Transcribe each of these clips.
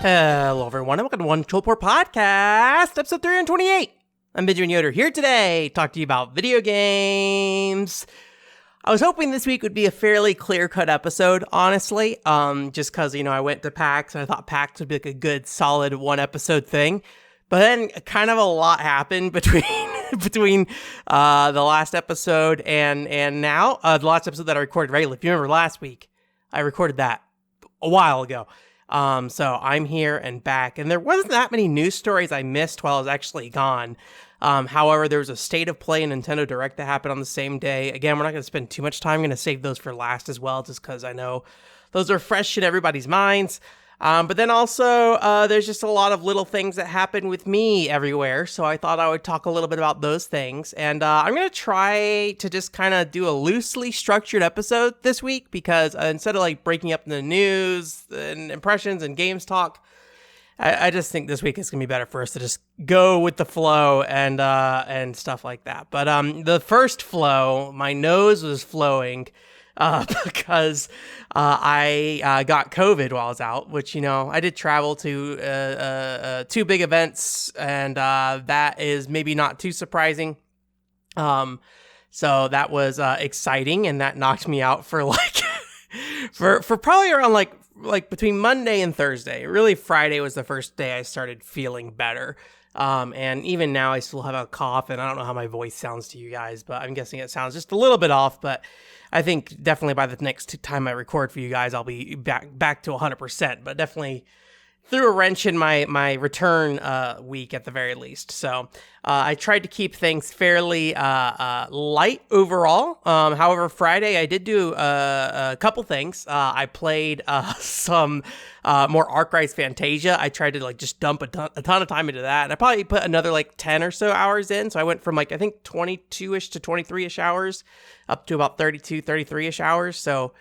Hello, everyone, and welcome to One Control Port Podcast, episode 328. I'm Benjamin Yoder here today to talk to you about video games. I was hoping this week would be a fairly clear-cut episode, honestly, just because, I went to PAX, and I thought PAX would be like a good, solid one-episode thing. But then kind of a lot happened between the last episode and now. The last episode that I recorded regularly, if you remember last week, I recorded that a while ago. So I'm here and back, and there wasn't that many news stories I missed while I was actually gone. However, there was a State of Play and Nintendo Direct that happened on the same day. Again, we're not going to spend too much time. I'm going to save those for last as well, just because I know those are fresh in everybody's minds. But then also, there's just a lot of little things that happen with me everywhere, so I thought I would talk a little bit about those things. And I'm going to try to just kind of do a loosely structured episode this week, because instead of like breaking up the news and impressions and games talk, I just think this week it's going to be better for us to just go with the flow and stuff like that. But the first flow, my nose was flowing because I got COVID while I was out, which, I did travel to two big events, and that is maybe not too surprising. So that was exciting, and that knocked me out for like for probably around like between Monday and Thursday. Really, Friday was the first day I started feeling better. And even now I still have a cough, and I don't know how my voice sounds to you guys, but I'm guessing it sounds just a little bit off. But I think definitely by the next time I record for you guys, I'll be back to 100%, but definitely threw a wrench in my return week at the very least. So I tried to keep things fairly light overall. However, Friday I did do a couple things. I played some more Arc-Rise Fantasia. I tried to just dump a ton of time into that, and I probably put another 10 or so hours in. So I went from I think 22-ish to 23-ish hours up to about 32, 33-ish hours. So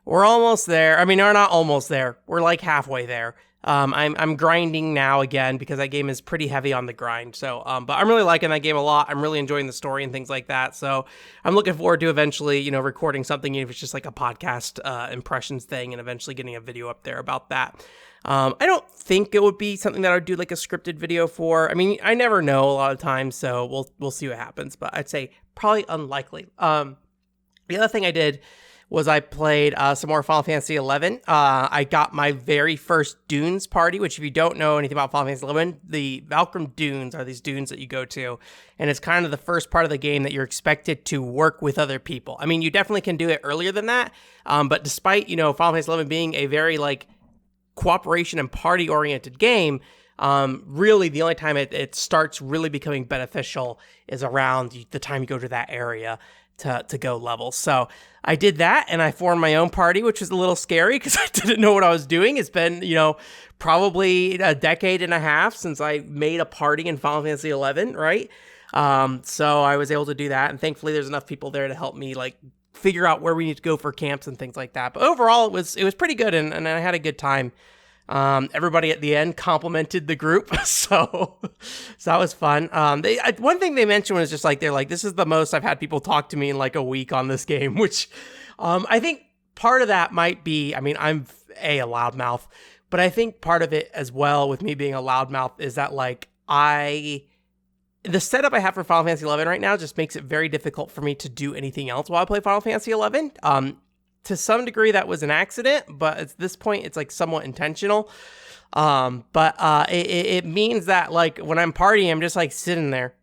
we're almost there. I mean, we're not almost there. We're like halfway there. I'm grinding now again because that game is pretty heavy on the grind. So, but I'm really liking that game a lot. I'm really enjoying the story and things like that. So I'm looking forward to eventually, recording something, even if it's just like a podcast, impressions thing, and eventually getting a video up there about that. I don't think it would be something that I would do like a scripted video for. I mean, I never know a lot of times, so we'll see what happens, but I'd say probably unlikely. The other thing I did was I played some more Final Fantasy XI. I got my very first Dunes party, which if you don't know anything about Final Fantasy XI, the Valkyrie Dunes are these dunes that you go to, and it's kind of the first part of the game that you're expected to work with other people. I mean, you definitely can do it earlier than that, but despite, Final Fantasy XI being a very, cooperation and party-oriented game, really the only time it starts really becoming beneficial is around the time you go to that area to go level. So I did that, and I formed my own party, which was a little scary because I didn't know what I was doing. It's been, probably a decade and a half since I made a party in Final Fantasy XI, right? So I was able to do that, and thankfully there's enough people there to help me figure out where we need to go for camps and things like that. But overall, it was pretty good, and I had a good time. Everybody at the end complimented the group, so that was fun. One thing they mentioned was just they're like, this is the most I've had people talk to me in a week on this game, which I think part of that might be, I mean, I'm a loudmouth, but I think part of it as well with me being a loudmouth is that the setup I have for Final Fantasy XI right now just makes it very difficult for me to do anything else while I play Final Fantasy XI. To some degree, that was an accident, but at this point, it's somewhat intentional. But it means that when I'm partying, I'm just sitting there.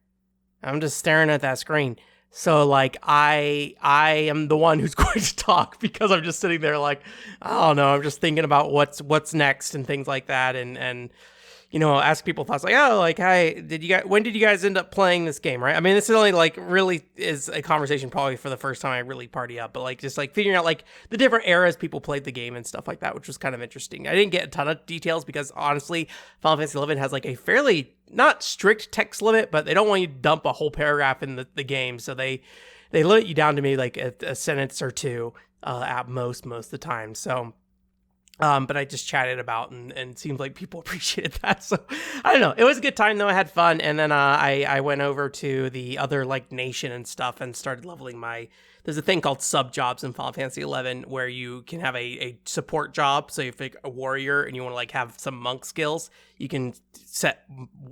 I'm just staring at that screen. So I am the one who's going to talk because I'm just sitting there I don't know. I'm just thinking about what's next and things like that, and ask people thoughts hey, when did you guys end up playing this game, right? I mean, this is only really is a conversation probably for the first time I really party up, but just figuring out the different eras people played the game and stuff like that, which was kind of interesting. I didn't get a ton of details because honestly, Final Fantasy XI has a fairly not strict text limit, but they don't want you to dump a whole paragraph in the game, so they limit you down to maybe a sentence or two at most of the time. So But I just chatted about and it seemed like people appreciated that. So I don't know. It was a good time though. I had fun. And then I went over to the other like nation and stuff and started leveling there's a thing called sub jobs in Final Fantasy 11 where you can have a support job. So if you're a warrior and you want to like have some monk skills, you can set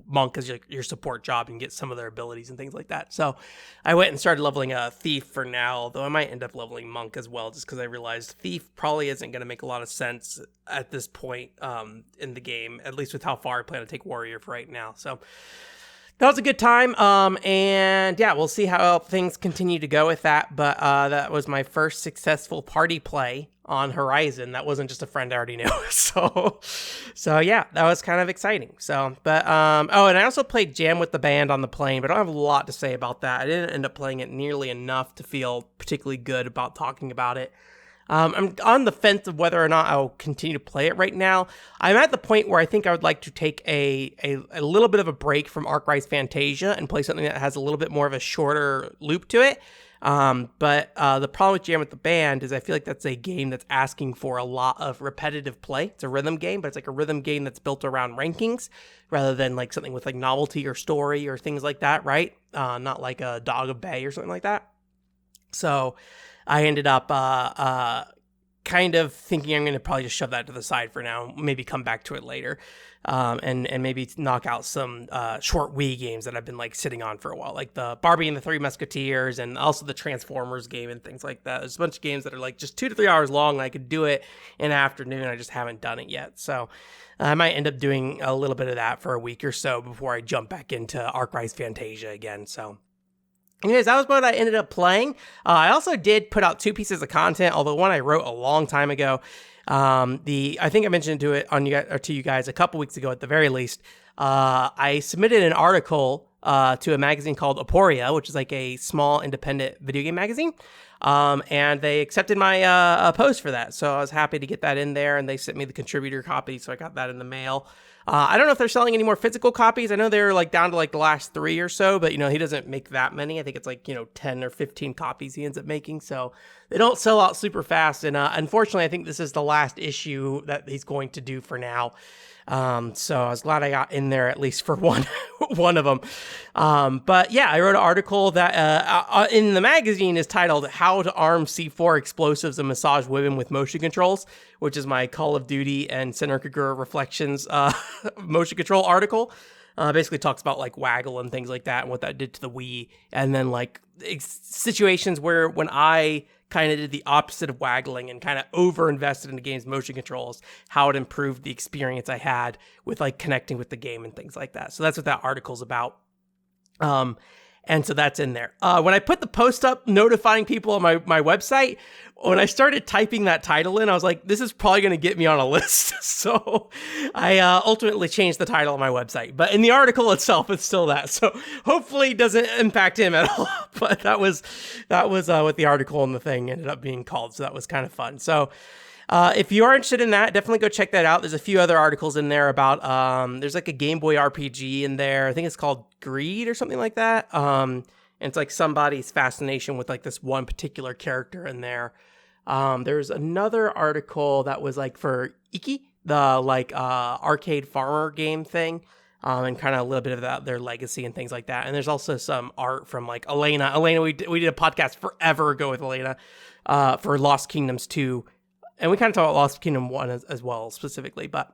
monk as your support job and get some of their abilities and things like that. So I went and started leveling a thief for now, although I might end up leveling monk as well, just because I realized thief probably isn't going to make a lot of sense at this point in the game, at least with how far I plan to take warrior for right now. So that was a good time. And yeah, we'll see how things continue to go with that. But that was my first successful party play on Horizon. That wasn't just a friend I already knew. So yeah, that was kind of exciting. So, but, oh, and I also played Jam with the Band on the plane, but I don't have a lot to say about that. I didn't end up playing it nearly enough to feel particularly good about talking about it. I'm on the fence of whether or not I'll continue to play it right now. I'm at the point where I think I would like to take a little bit of a break from Arc Rise Fantasia and play something that has a little bit more of a shorter loop to it. But the problem with Jam with the Band is I feel like that's a game that's asking for a lot of repetitive play. It's a rhythm game, but it's like a rhythm game that's built around rankings rather than like something with like novelty or story or things like that, right? Not like a Dog of Bay or something like that. So I ended up kind of thinking I'm going to probably just shove that to the side for now, maybe come back to it later, and maybe knock out some short Wii games that I've been like sitting on for a while, like the Barbie and the Three Musketeers and also the Transformers game and things like that. There's a bunch of games that are like just 2 to 3 hours long, and I could do it in an afternoon. I just haven't done it yet. So I might end up doing a little bit of that for a week or so before I jump back into Arc Rise Fantasia again. So anyways, that was what I ended up playing. I also did put out 2 pieces of content, although one I wrote a long time ago. I think I mentioned to you guys a couple weeks ago at the very least. I submitted an article to a magazine called Aporia, which is like a small independent video game magazine. And they accepted my post for that. So I was happy to get that in there, and they sent me the contributor copy, so I got that in the mail. I don't know if they're selling any more physical copies. I know they're like down to like the last 3 or so, but he doesn't make that many. I think it's like 10 or 15 copies he ends up making, so they don't sell out super fast. And unfortunately, I think this is the last issue that he's going to do for now. So I was glad I got in there at least for one of them. But yeah, I wrote an article that in the magazine is titled "How to Arm C4 Explosives and Massage Women with Motion Controls," which is my Call of Duty and Center Kagura Reflections motion control article. Basically talks about like Waggle and things like that and what that did to the Wii, and then like situations where when I kind of did the opposite of waggling and kind of over invested in the game's motion controls, how it improved the experience I had with like connecting with the game and things like that. So that's what that article's about. And so that's in there. When I put the post up notifying people on my website, when I started typing that title in, I was like, this is probably going to get me on a list. So I ultimately changed the title on my website. But in the article itself, it's still that. So hopefully it doesn't impact him at all. But that was what the article and the thing ended up being called. So that was kind of fun. So if you are interested in that, definitely go check that out. There's a few other articles in there about, there's like a Game Boy RPG in there. I think it's called Greed or something like that. And it's like somebody's fascination with like this one particular character in there. There's another article that was like for Iki, the like arcade farmer game thing. And kind of a little bit of their legacy and things like that. And there's also some art from like Elena. We did a podcast forever ago with Elena for Lost Kingdoms 2. And we kind of talked about Lost Kingdom 1 as well specifically, but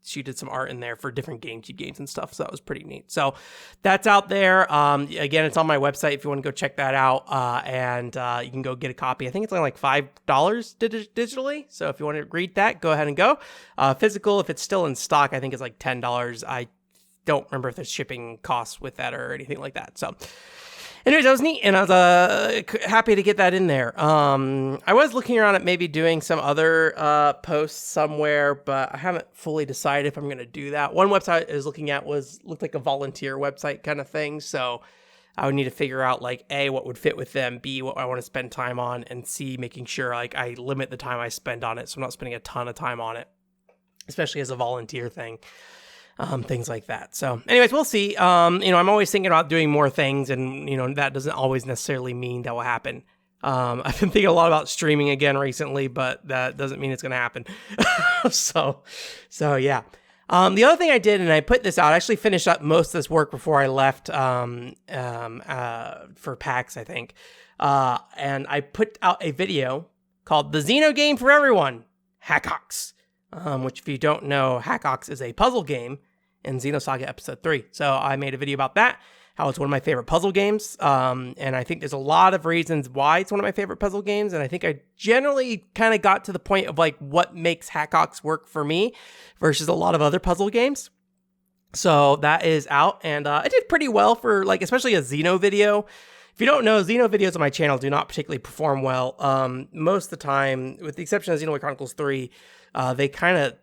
she did some art in there for different GameCube games and stuff, so that was pretty neat. So that's out there. Again, it's on my website if you want to go check that out, and you can go get a copy. I think it's only like $5 digitally, so if you want to read that, go ahead and go. Physical, if it's still in stock, I think it's like $10. I don't remember if there's shipping costs with that or anything like that, so... Anyways, that was neat, and I was happy to get that in there. I was looking around at maybe doing some other posts somewhere, but I haven't fully decided if I'm going to do that. One website I was looking at looked like a volunteer website kind of thing, so I would need to figure out, like, A, what would fit with them, B, what I want to spend time on, and C, making sure like I limit the time I spend on it, so I'm not spending a ton of time on it, especially as a volunteer thing. Things like that. So anyways, we'll see. I'm always thinking about doing more things, and, that doesn't always necessarily mean that will happen I've been thinking a lot about streaming again recently, but that doesn't mean it's going to happen. So yeah. The other thing I did, and I put this out, I actually finished up most of this work before I left for PAX, I think. And I put out a video called The Xeno Game for Everyone, Hackox. Which, if you don't know, Hackox is a puzzle game in Xenosaga Episode 3. So I made a video about that, how it's one of my favorite puzzle games. And I think there's a lot of reasons why it's one of my favorite puzzle games. And I think I generally kind of got to the point of like what makes Hackox work for me versus a lot of other puzzle games. So that is out, and I did pretty well for like, especially a Xeno video. If you don't know, Xeno videos on my channel do not particularly perform well. Most of the time, with the exception of Xenoblade Chronicles 3, they kind of,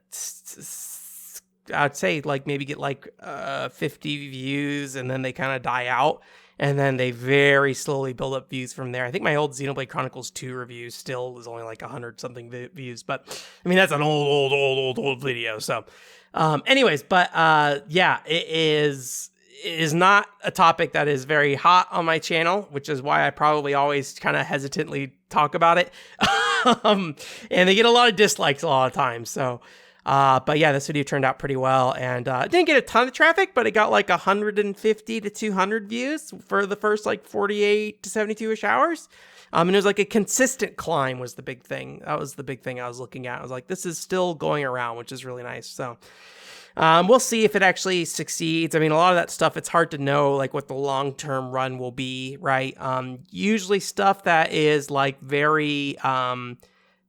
I'd say, like maybe get like 50 views, and then they kind of die out, and then they very slowly build up views from there. I think my old Xenoblade Chronicles 2 review still is only like 100-something views, but I mean, that's an old video. So anyways, but yeah, it is not a topic that is very hot on my channel, which is why I probably always kind of hesitantly talk about it. And they get a lot of dislikes a lot of times. So, but yeah, this video turned out pretty well, and it didn't get a ton of traffic, but it got like 150 to 200 views for the first like 48 to 72-ish hours. And it was like a consistent climb was the big thing. That was the big thing I was looking at. I was like, this is still going around, which is really nice. So, we'll see if it actually succeeds. I mean, a lot of that stuff, it's hard to know like what the long-term run will be, right? Usually stuff that is like very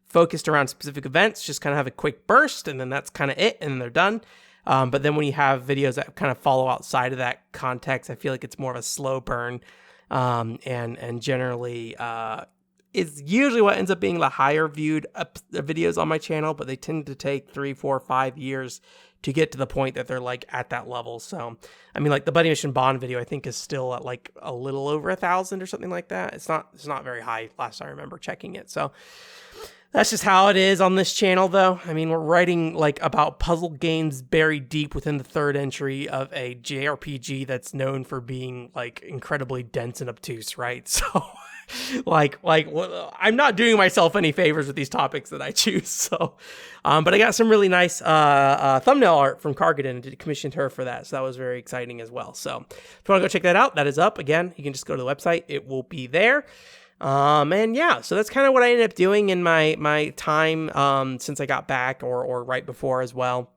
focused around specific events just kind of have a quick burst, and then that's kind of it, and then they're done. But then when you have videos that kind of follow outside of that context, I feel like it's more of a slow burn, and generally is usually what ends up being the higher viewed videos on my channel, but they tend to take 3, 4, 5 years to get to the point that they're like at that level. So, I mean, like the Buddy Mission Bond video, I think is still at like a little over 1,000 or something like that. It's not very high last I remember checking it. So that's just how it is on this channel, though. I mean, we're writing like about puzzle games buried deep within the third entry of a JRPG that's known for being like incredibly dense and obtuse, right? So like I'm not doing myself any favors with these topics that I choose. So, but I got some really nice thumbnail art from Cargadon, and commissioned her for that. So that was very exciting as well. So if you want to go check that out, that is up. Again, you can just go to the website. It will be there. And yeah, so that's kind of what I ended up doing in my time since I got back, or right before as well.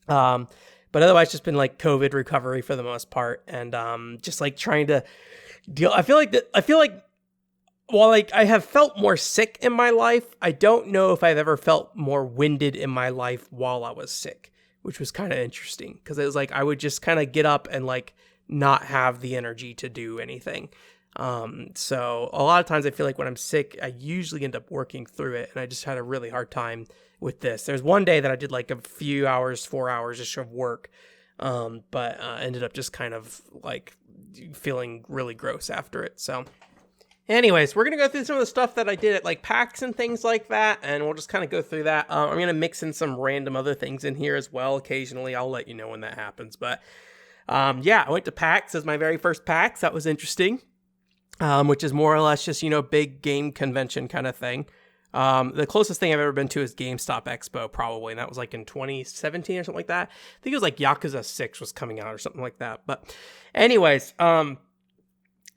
But otherwise, just been like COVID recovery for the most part, and just like trying to deal. I feel like while like I have felt more sick in my life, I don't know if I've ever felt more winded in my life while I was sick, which was kind of interesting, because it was like I would just kind of get up and like not have the energy to do anything. So a lot of times I feel like when I'm sick, I usually end up working through it, and I just had a really hard time with this. There's one day that I did like a few hours, 4 hours just of work, but ended up just kind of like feeling really gross after it. So anyways, we're going to go through some of the stuff that I did at like PAX and things like that, and we'll just kind of go through that. I'm going to mix in some random other things in here as well. Occasionally, I'll let you know when that happens. But yeah, I went to PAX as my very first PAX. That was interesting, which is more or less just, big game convention kind of thing. The closest thing I've ever been to is GameStop Expo, probably, and that was like in 2017 or something like that. I think it was like Yakuza 6 was coming out or something like that. But anyways,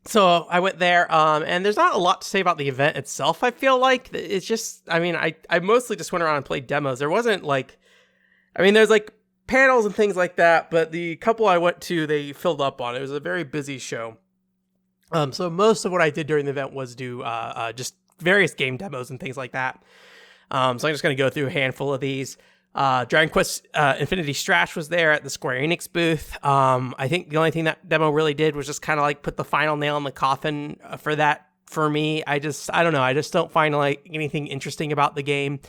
so I went there, and there's not a lot to say about the event itself. I feel like it's just, I mean, I mostly just went around and played demos. There wasn't like, I mean, there's like panels and things like that, but the couple I went to, they filled up on. It was a very busy show. So most of what I did during the event was do just various game demos and things like that. So I'm just going to go through a handful of these. Dragon Quest Infinity Strash was there at the Square Enix booth. I think the only thing that demo really did was just kind of like put the final nail in the coffin for that for me. I don't know. I just don't find like anything interesting about the game.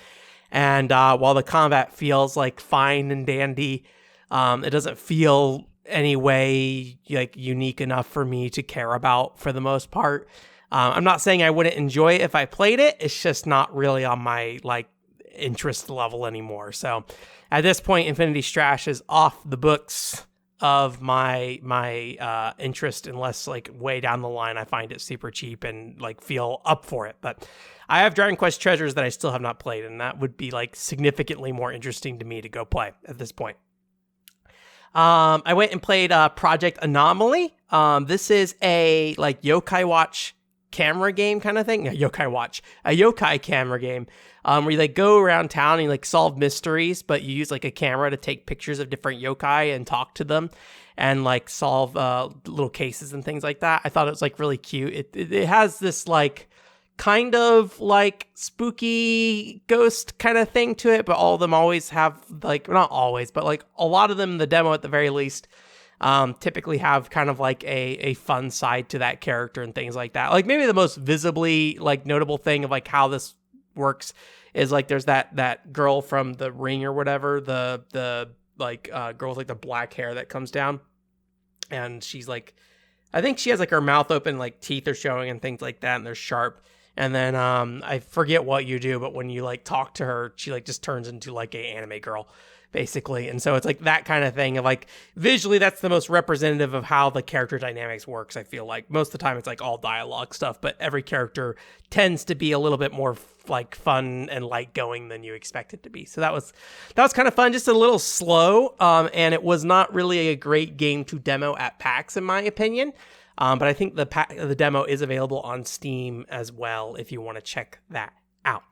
And while the combat feels like fine and dandy, it doesn't feel any way like unique enough for me to care about for the most part. I'm not saying I wouldn't enjoy it if I played it. It's just not really on my like interest level anymore. So at this point, Infinity Strash is off the books. of my interest unless like way down the line I find it super cheap and like feel up for it. But I have Dragon Quest Treasures that I still have not played, and that would be like significantly more interesting to me to go play at this point. I went and played Project Anomaly. This is a like Yokai Watch camera game kind of thing. A yokai camera game where you like go around town and you like solve mysteries, but you use like a camera to take pictures of different yokai and talk to them and like solve little cases and things like that. I thought it was like really cute. It has this like kind of like spooky ghost kind of thing to it, but all of them always have like, not always, but like a lot of them in the demo at the very least typically have kind of like a fun side to that character and things like that. Like maybe the most visibly like notable thing of like how this works is like there's that girl from The Ring or whatever, the like girl with like the black hair that comes down, and she's like, I think she has like her mouth open, like teeth are showing and things like that, and they're sharp. And then I forget what you do, but when you like talk to her, she like just turns into like a anime girl, basically. And so it's like that kind of thing of like visually that's the most representative of how the character dynamics works. I feel like most of the time it's like all dialogue stuff, but every character tends to be a little bit more like fun and light going than you expect it to be. So that was kind of fun, just a little slow. And it was not really a great game to demo at PAX in my opinion. But I think the demo is available on Steam as well if you want to check that out.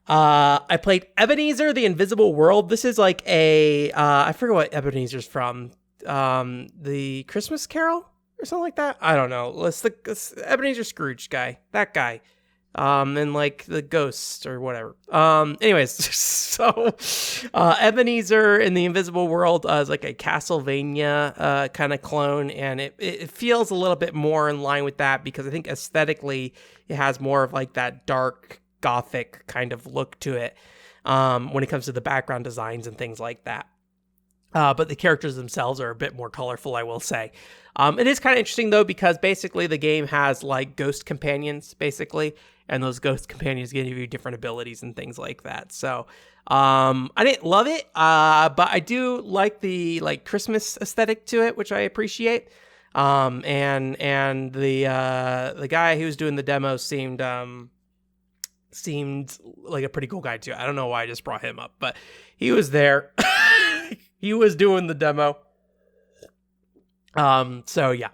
I played Ebenezer, The Invisible World. This is like I forget what Ebenezer's from. The Christmas Carol or something like that? I don't know. It's Ebenezer Scrooge guy. That guy. And like the ghosts or whatever. Anyways, so Ebenezer in the Invisible World is like a Castlevania kind of clone, and it feels a little bit more in line with that because I think aesthetically it has more of like that dark gothic kind of look to it when it comes to the background designs and things like that. But the characters themselves are a bit more colorful, I will say. It is kind of interesting, though, because basically the game has, like, ghost companions, basically. And those ghost companions give you different abilities and things like that. So, I didn't love it, but I do like the, like, Christmas aesthetic to it, which I appreciate. And the guy who was doing the demo seemed like a pretty cool guy, too. I don't know why I just brought him up, but he was there. He was doing the demo. So yeah,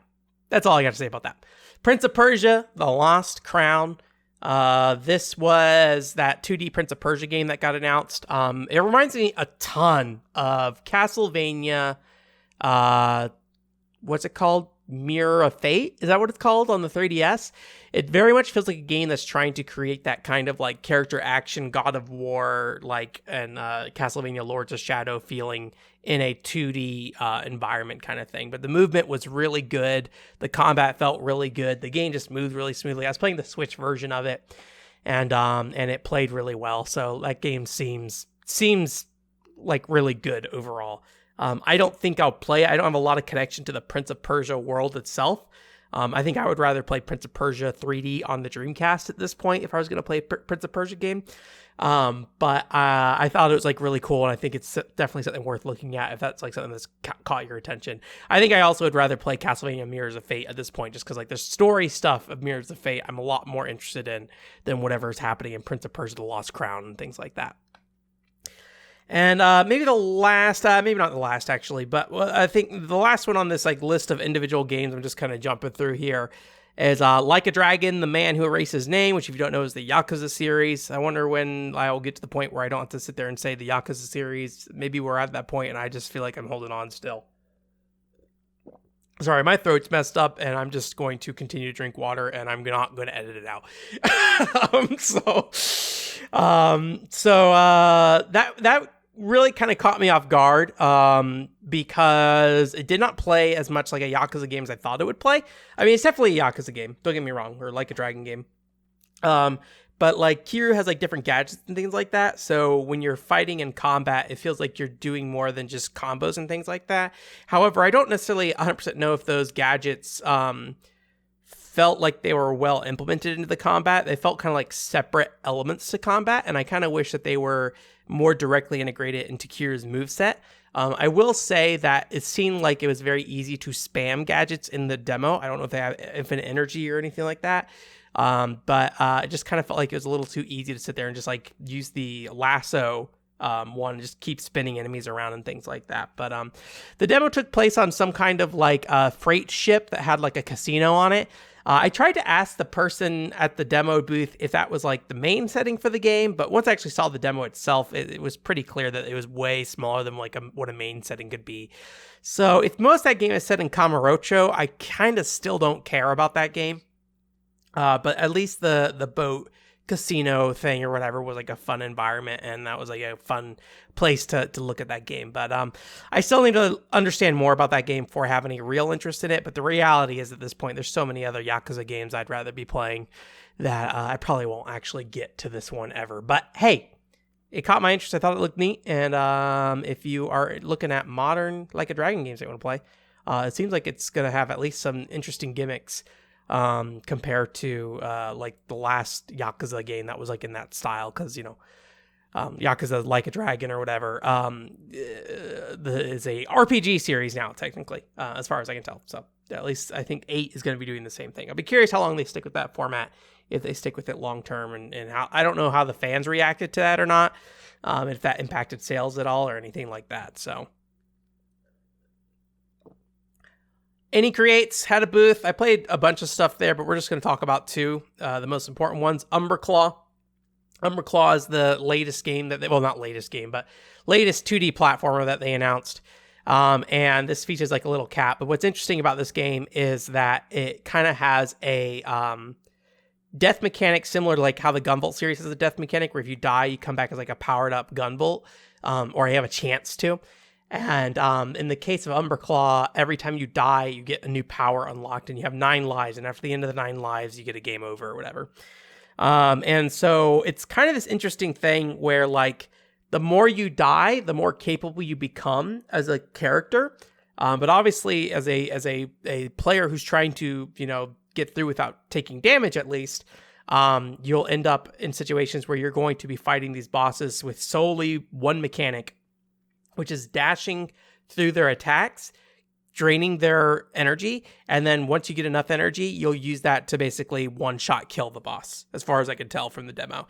that's all I got to say about that. Prince of Persia, The Lost Crown. This was that 2D Prince of Persia game that got announced. It reminds me a ton of Castlevania. What's it called? Mirror of Fate? Is that what it's called on the 3DS? It very much feels like a game that's trying to create that kind of like character action, God of War, like, and Castlevania Lords of Shadow feeling in a 2D environment kind of thing. But the movement was really good. The combat felt really good. The game just moved really smoothly. I was playing the Switch version of it, and it played really well. So that game seems like really good overall. I don't think I'll play it. I don't have a lot of connection to the Prince of Persia world itself. I think I would rather play Prince of Persia 3D on the Dreamcast at this point if I was going to play Prince of Persia game. But I thought it was like really cool, and I think it's definitely something worth looking at if that's like something that's caught your attention. I think I also would rather play Castlevania Mirrors of Fate at this point, just because like the story stuff of Mirrors of Fate I'm a lot more interested in than whatever's happening in Prince of Persia: The Lost Crown and things like that. And maybe the last, maybe not the last actually, but I think the last one on this like list of individual games I'm just kind of jumping through here is Like a Dragon, The Man Who Erased His Name, which if you don't know is the Yakuza series. I wonder when I will get to the point where I don't have to sit there and say the Yakuza series. Maybe we're at that point and I just feel like I'm holding on still. Sorry, my throat's messed up, and I'm just going to continue to drink water, and I'm not going to edit it out. That really kind of caught me off guard because it did not play as much like a Yakuza game as I thought it would play. I mean, it's definitely a Yakuza game. Don't get me wrong, or Like a Dragon game. But like Kiryu has like different gadgets and things like that. So when you're fighting in combat, it feels like you're doing more than just combos and things like that. However, I don't necessarily 100% know if those gadgets felt like they were well implemented into the combat. They felt kind of like separate elements to combat. And I kind of wish that they were more directly integrated into Kiryu's moveset. I will say that it seemed like it was very easy to spam gadgets in the demo. I don't know if they have infinite energy or anything like that. But it just kind of felt like it was a little too easy to sit there and just like use the lasso one and just keep spinning enemies around and things like that. But the demo took place on some kind of like freight ship that had like a casino on it. I tried to ask the person at the demo booth if that was like the main setting for the game, but once I actually saw the demo itself, it was pretty clear that it was way smaller than like what a main setting could be. So if most of that game is set in Kamurocho, I kind of still don't care about that game. But at least the boat casino thing or whatever was like a fun environment, and that was like a fun place to look at that game. But I still need to understand more about that game before I have any real interest in it. But the reality is at this point, there's so many other Yakuza games I'd rather be playing that I probably won't actually get to this one ever. But hey, it caught my interest. I thought it looked neat. And if you are looking at modern Like a Dragon games that you want to play, it seems like it's going to have at least some interesting gimmicks compared to like the last Yakuza game that was like in that style, because Yakuza Like a Dragon or whatever is a RPG series now technically, as far as I can tell. So at least I think 8 is going to be doing the same thing. I'll be curious how long they stick with that format, if they stick with it long term, and how, I don't know how the fans reacted to that or not, if that impacted sales at all or anything like that. So Any Creates had a booth. I played a bunch of stuff there, but we're just going to talk about two, the most important ones. Umberclaw. Umberclaw is the latest game that not latest game, but latest 2D platformer that they announced. And this features like a little cat. But what's interesting about this game is that it kind of has a death mechanic similar to like how the Gunvolt series has a death mechanic, where if you die, you come back as like a powered up Gunvolt, or you have a chance to. And in the case of Umberclaw, every time you die, you get a new power unlocked, and you have 9 lives. And after the end of the 9 lives, you get a game over or whatever. And so it's kind of this interesting thing where like the more you die, the more capable you become as a character. But obviously, as a player who's trying to get through without taking damage, at least, you'll end up in situations where you're going to be fighting these bosses with solely one mechanic, which is dashing through their attacks, draining their energy, and then once you get enough energy, you'll use that to basically one-shot kill the boss, as far as I can tell from the demo.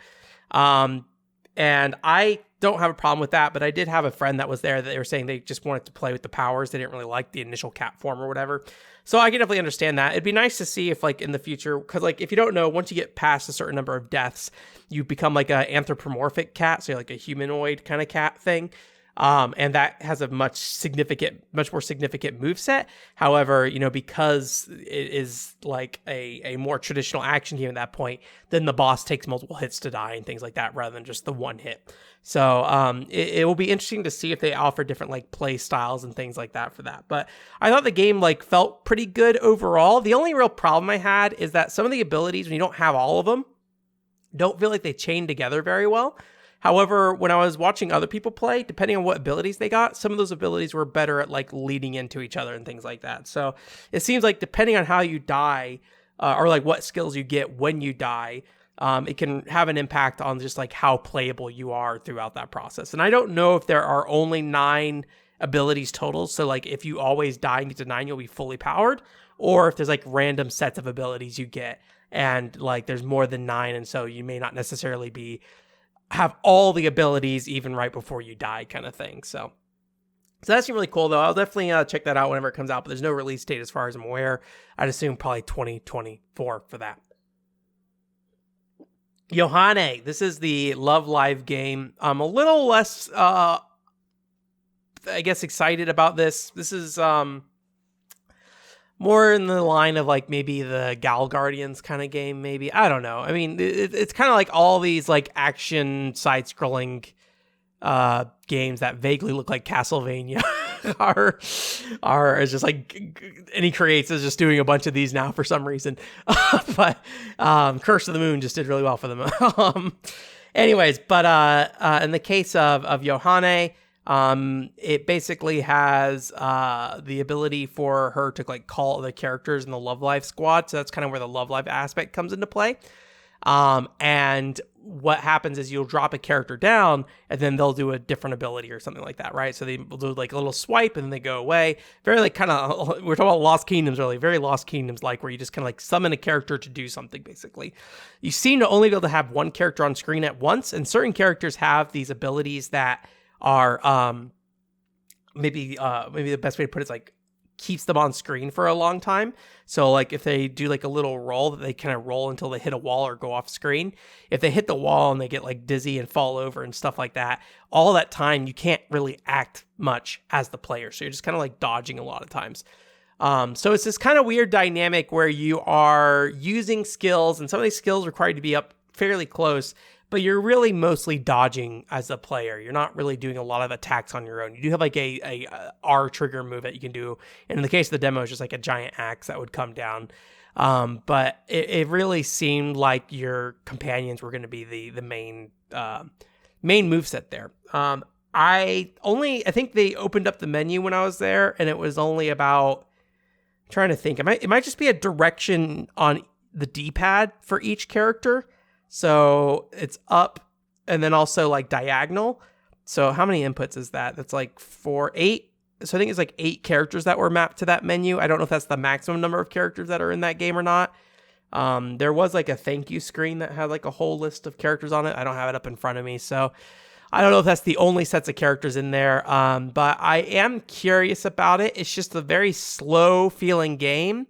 And I don't have a problem with that, but I did have a friend that was there that they were saying they just wanted to play with the powers. They didn't really like the initial cat form or whatever. So I can definitely understand that. It'd be nice to see if like in the future, because like if you don't know, once you get past a certain number of deaths, you become like an anthropomorphic cat, so you're like a humanoid kind of cat thing. And that has a much more significant moveset. However, because it is like a more traditional action game at that point, then the boss takes multiple hits to die and things like that, rather than just the one hit. So it will be interesting to see if they offer different like play styles and things like that for that. But I thought the game like felt pretty good overall. The only real problem I had is that some of the abilities, when you don't have all of them, don't feel like they chain together very well. However, when I was watching other people play, depending on what abilities they got, some of those abilities were better at like leading into each other and things like that. So it seems like depending on how you die, or like what skills you get when you die, it can have an impact on just like how playable you are throughout that process. And I don't know if there are only 9 abilities total. So like if you always die and get to 9, you'll be fully powered, or if there's like random sets of abilities you get and like there's more than 9, and so you may not necessarily have all the abilities even right before you die kind of thing. So that's really cool, though. I'll definitely check that out whenever it comes out, but there's no release date as far as I'm aware. I'd assume probably 2024 for that. Yohane, this is the Love Live game. I'm a little less, I guess, excited about this. This is more in the line of like maybe the Gal Guardians kind of game, maybe. I don't know. I mean, it's kind of like all these like action side-scrolling games that vaguely look like Castlevania are just like Any Creates is just doing a bunch of these now for some reason. But Curse of the Moon just did really well for them. Anyways, but in the case of Yohane, it basically has the ability for her to like call the characters in the Love Live squad. So that's kind of where the Love Live aspect comes into play. And what happens is you'll drop a character down and then they'll do a different ability or something like that, right? So they will do like a little swipe and then they go away. Very like kind of, we're talking about Lost Kingdoms really, very Lost Kingdoms like, where you just kind of like summon a character to do something basically. You seem to only be able to have one character on screen at once, and certain characters have these abilities that are maybe the best way to put it is like keeps them on screen for a long time. So like if they do like a little roll, that they kind of roll until they hit a wall or go off screen. If they hit the wall and they get like dizzy and fall over and stuff like that, all that time you can't really act much as the player. So you're just kind of like dodging a lot of times. So it's this kind of weird dynamic where you are using skills, and some of these skills require you to be up fairly close, but you're really mostly dodging as a player. You're not really doing a lot of attacks on your own. You do have like a R trigger move that you can do. And in the case of the demo, it's just like a giant axe that would come down. But it really seemed like your companions were going to be the main moveset there. I think they opened up the menu when I was there, and it was only about, I'm trying to think, it might just be a direction on the D-pad for each character. So it's up and then also like diagonal. So how many inputs is that? That's like 8. So I think it's like 8 characters that were mapped to that menu. I don't know if that's the maximum number of characters that are in that game or not. There was like a thank you screen that had like a whole list of characters on it. I don't have it up in front of me, so I don't know if that's the only sets of characters in there. But I am curious about it. It's just a very slow feeling game.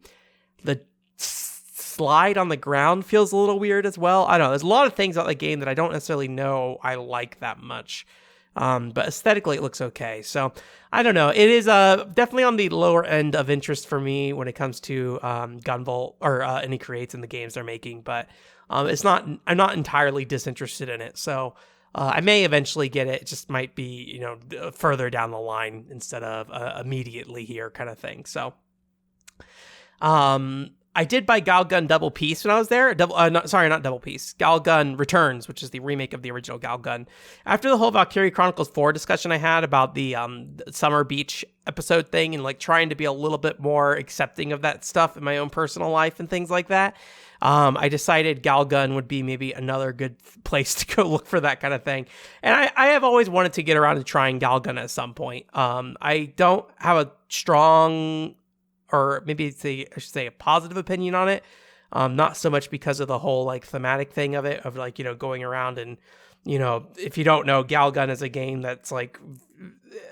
The slide on the ground feels a little weird as well. I don't know. There's a lot of things about the game that I don't necessarily know I like that much. But aesthetically, it looks okay. So I don't know. It is definitely on the lower end of interest for me when it comes to Gunvolt or any creates in the games they're making. But it's not. I'm not entirely disinterested in it. So I may eventually get it. It just might be further down the line instead of immediately here kind of thing. So I did buy Galgun Double Peace when I was there. Not Double Peace. Galgun Returns, which is the remake of the original Galgun. After the whole Valkyrie Chronicles 4 discussion I had about the Summer Beach episode thing and like trying to be a little bit more accepting of that stuff in my own personal life and things like that, I decided Galgun would be maybe another good place to go look for that kind of thing. And I have always wanted to get around to trying Galgun at some point. I don't have a strong, or maybe I should say a positive opinion on it. Not so much because of the whole like thematic thing of it, of like, going around and, if you don't know, Galgun is a game that's like,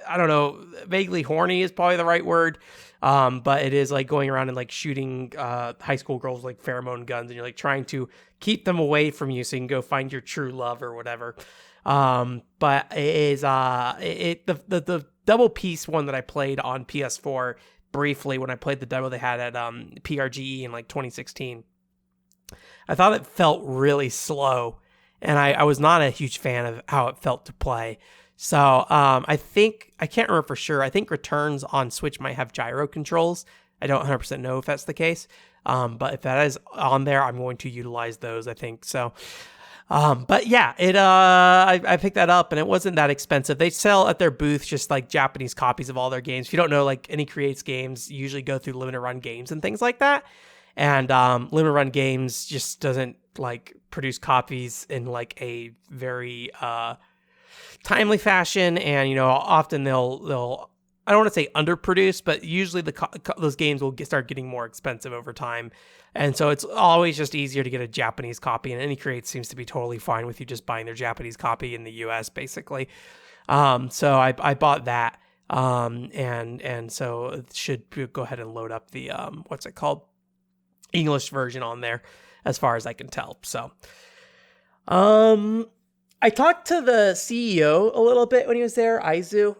I don't know, vaguely horny is probably the right word. But it is like going around and like shooting high school girls with like pheromone guns, and you're like trying to keep them away from you so you can go find your true love or whatever. But it is the Double Peace one that I played on PS4 briefly when I played the demo they had at PRGE in like 2016. I thought it felt really slow, and I was not a huge fan of how it felt to play. So I can't remember for sure. I think Returns on Switch might have gyro controls. I don't 100% know if that's the case. But if that is on there, I'm going to utilize those, I think. So, but yeah, I picked that up and it wasn't that expensive. They sell at their booth just like Japanese copies of all their games. If you don't know, like any Creates games usually go through limited run games and things like that. And limited run games just doesn't like produce copies in like a very timely fashion, and often they'll I don't want to say underproduce, but usually those games will start getting more expensive over time, and so it's always just easier to get a Japanese copy, and any Create seems to be totally fine with you just buying their Japanese copy in the US basically. So I bought that, and so it should go ahead and load up the what's it called, English version on there as far as I can tell. So I talked to the CEO a little bit when he was there, Aizu,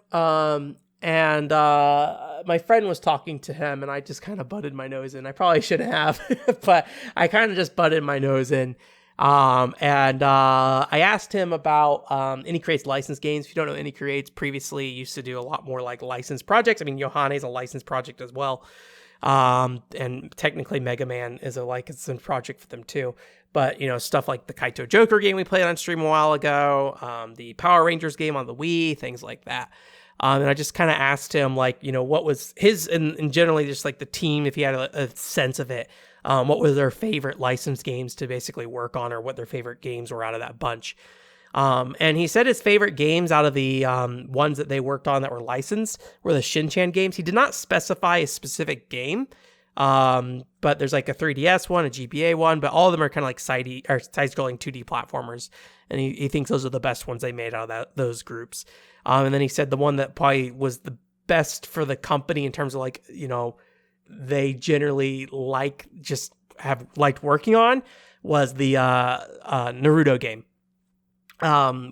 and my friend was talking to him, and I just kind of butted my nose in. I probably shouldn't have, but I kind of just butted my nose in. And I asked him about Any Creates licensed games. If you don't know, Any Creates previously used to do a lot more like licensed projects. I mean, Yohane is a licensed project as well. And technically Mega Man is a licensed project for them too. But, stuff like the Kaito Joker game we played on stream a while ago, the Power Rangers game on the Wii, things like that. And I just kind of asked him, like, what was his, and generally just like the team, if he had a sense of it, what were their favorite licensed games to basically work on, or what their favorite games were out of that bunch. And he said his favorite games out of the ones that they worked on that were licensed were the Shin-Chan games. He did not specify a specific game, but there's like a 3DS one, a GBA one, but all of them are kind of like side-scrolling 2D platformers. And he thinks those are the best ones they made out of those groups. And then he said the one that probably was the best for the company in terms of like, they generally have liked working on was the Naruto game.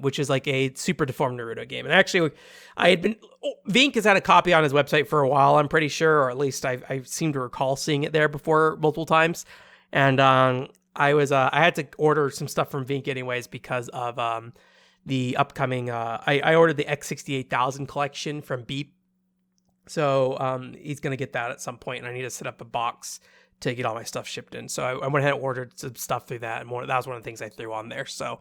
Which is like a super deformed Naruto game. And actually, Vink has had a copy on his website for a while, I'm pretty sure, or at least I seem to recall seeing it there before multiple times. And I had to order some stuff from Vink anyways because of the upcoming, I ordered the X68000 collection from Beep. So he's going to get that at some point, and I need to set up a box to get all my stuff shipped in. So I went ahead and ordered some stuff through that, and that was one of the things I threw on there. So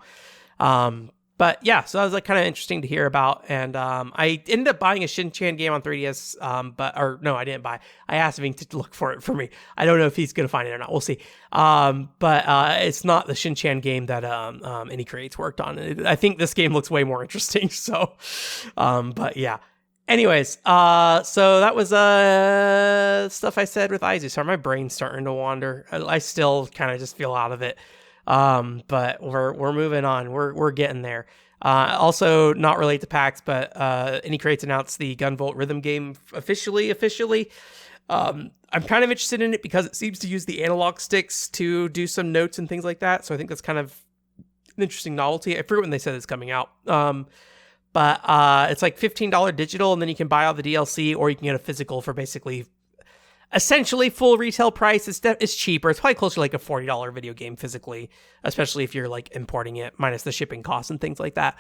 but yeah, so that was like kind of interesting to hear about. And I ended up buying a Shin-Chan game on 3DS, I didn't buy. I asked Vink to look for it for me. I don't know if he's going to find it or not. We'll see. But it's not the Shin-Chan game that Any Creates worked on. I think this game looks way more interesting. So, but yeah. Anyways, so that was stuff I said with Aizu. Sorry, my brain's starting to wander. I still kind of just feel out of it. But we're moving on. We're getting there. Also not related to PAX, but Any Creates announced the Gunvolt rhythm game officially. I'm kind of interested in it because it seems to use the analog sticks to do some notes and things like that. So I think that's kind of an interesting novelty. I forget when they said it's coming out. But it's like $15 digital, and then you can buy all the DLC, or you can get a physical for basically essentially full retail price. It's cheaper. It's probably closer to like a $40 video game physically, especially if you're like importing it minus the shipping costs and things like that.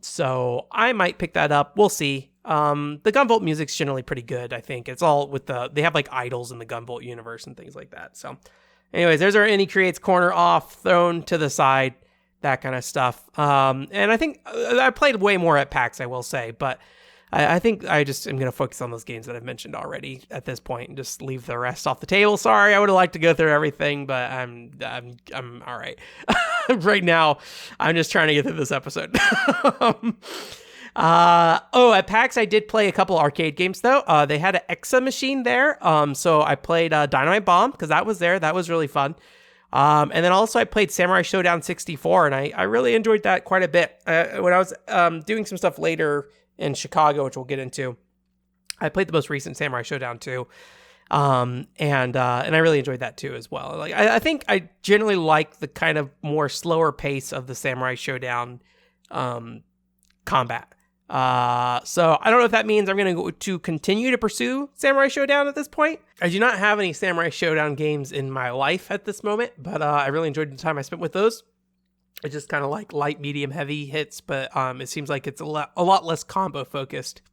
So I might pick that up. We'll see. The Gunvolt music's generally pretty good. I think it's all with they have like idols in the Gunvolt universe and things like that. So anyways, there's our Any Creates corner off, thrown to the side, that kind of stuff. And I think I played way more at PAX, I will say, but I think I just am going to focus on those games that I've mentioned already at this point and just leave the rest off the table. Sorry, I would have liked to go through everything, but I'm all right. Right now, I'm just trying to get through this episode. At PAX, I did play a couple arcade games, though. They had an Exa machine there, so I played Dynamite Bomb, because that was there. That was really fun. And then also I played Samurai Showdown 64, and I really enjoyed that quite a bit. When I was doing some stuff later in Chicago, which we'll get into, I played the most recent Samurai Showdown 2, and I really enjoyed that too as well. Like I think I generally like the kind of more slower pace of the Samurai Showdown combat. So I don't know if that means I'm going to continue to pursue Samurai Showdown at this point. I do not have any Samurai Showdown games in my life at this moment, but I really enjoyed the time I spent with those. It's just kind of like light, medium, heavy hits, but it seems like it's a lot less combo focused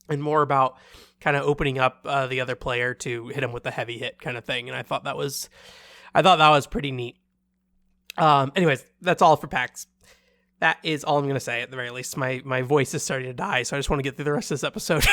and more about kind of opening up the other player to hit him with the heavy hit kind of thing. And I thought that was pretty neat. Anyways, that's all for PAX. That is all I'm going to say at the very least. My voice is starting to die, so I just want to get through the rest of this episode.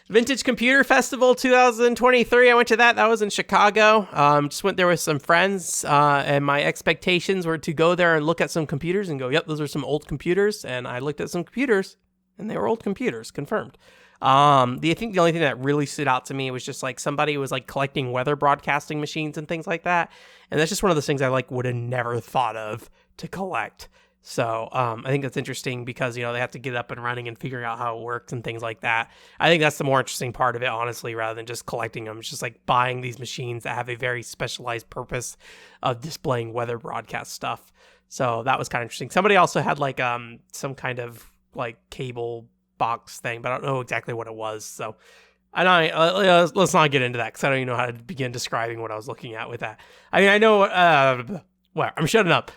Vintage Computer Festival 2023. I went to that. That was in Chicago. Just went there with some friends, and my expectations were to go there and look at some computers and go, yep, those are some old computers. And I looked at some computers, and they were old computers, confirmed. I think the only thing that really stood out to me was just like somebody was like collecting weather broadcasting machines and things like that. And that's just one of those things I like would have never thought of to collect. So I think that's interesting because, they have to get up and running and figuring out how it works and things like that. I think that's the more interesting part of it, honestly, rather than just collecting them. It's just like buying these machines that have a very specialized purpose of displaying weather broadcast stuff. So that was kind of interesting. Somebody also had like some kind of like cable box thing, but I don't know exactly what it was. So let's not get into that because I don't even know how to begin describing what I was looking at with that. I mean, I know, I'm shutting up.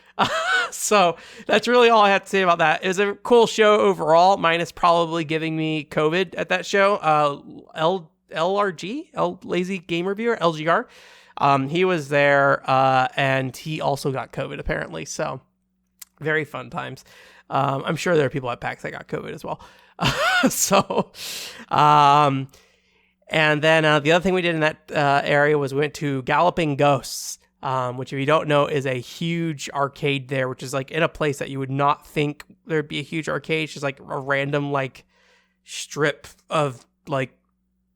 So that's really all I have to say about that. It was a cool show overall, minus probably giving me COVID at that show. LRG, Lazy Game Reviewer, LGR. He was there, and he also got COVID apparently. So very fun times. I'm sure there are people at PAX that got COVID as well. And then the other thing we did in that area was we went to Galloping Ghosts, which if you don't know is a huge arcade there, which is like in a place that you would not think there'd be a huge arcade. It's just like a random like strip of like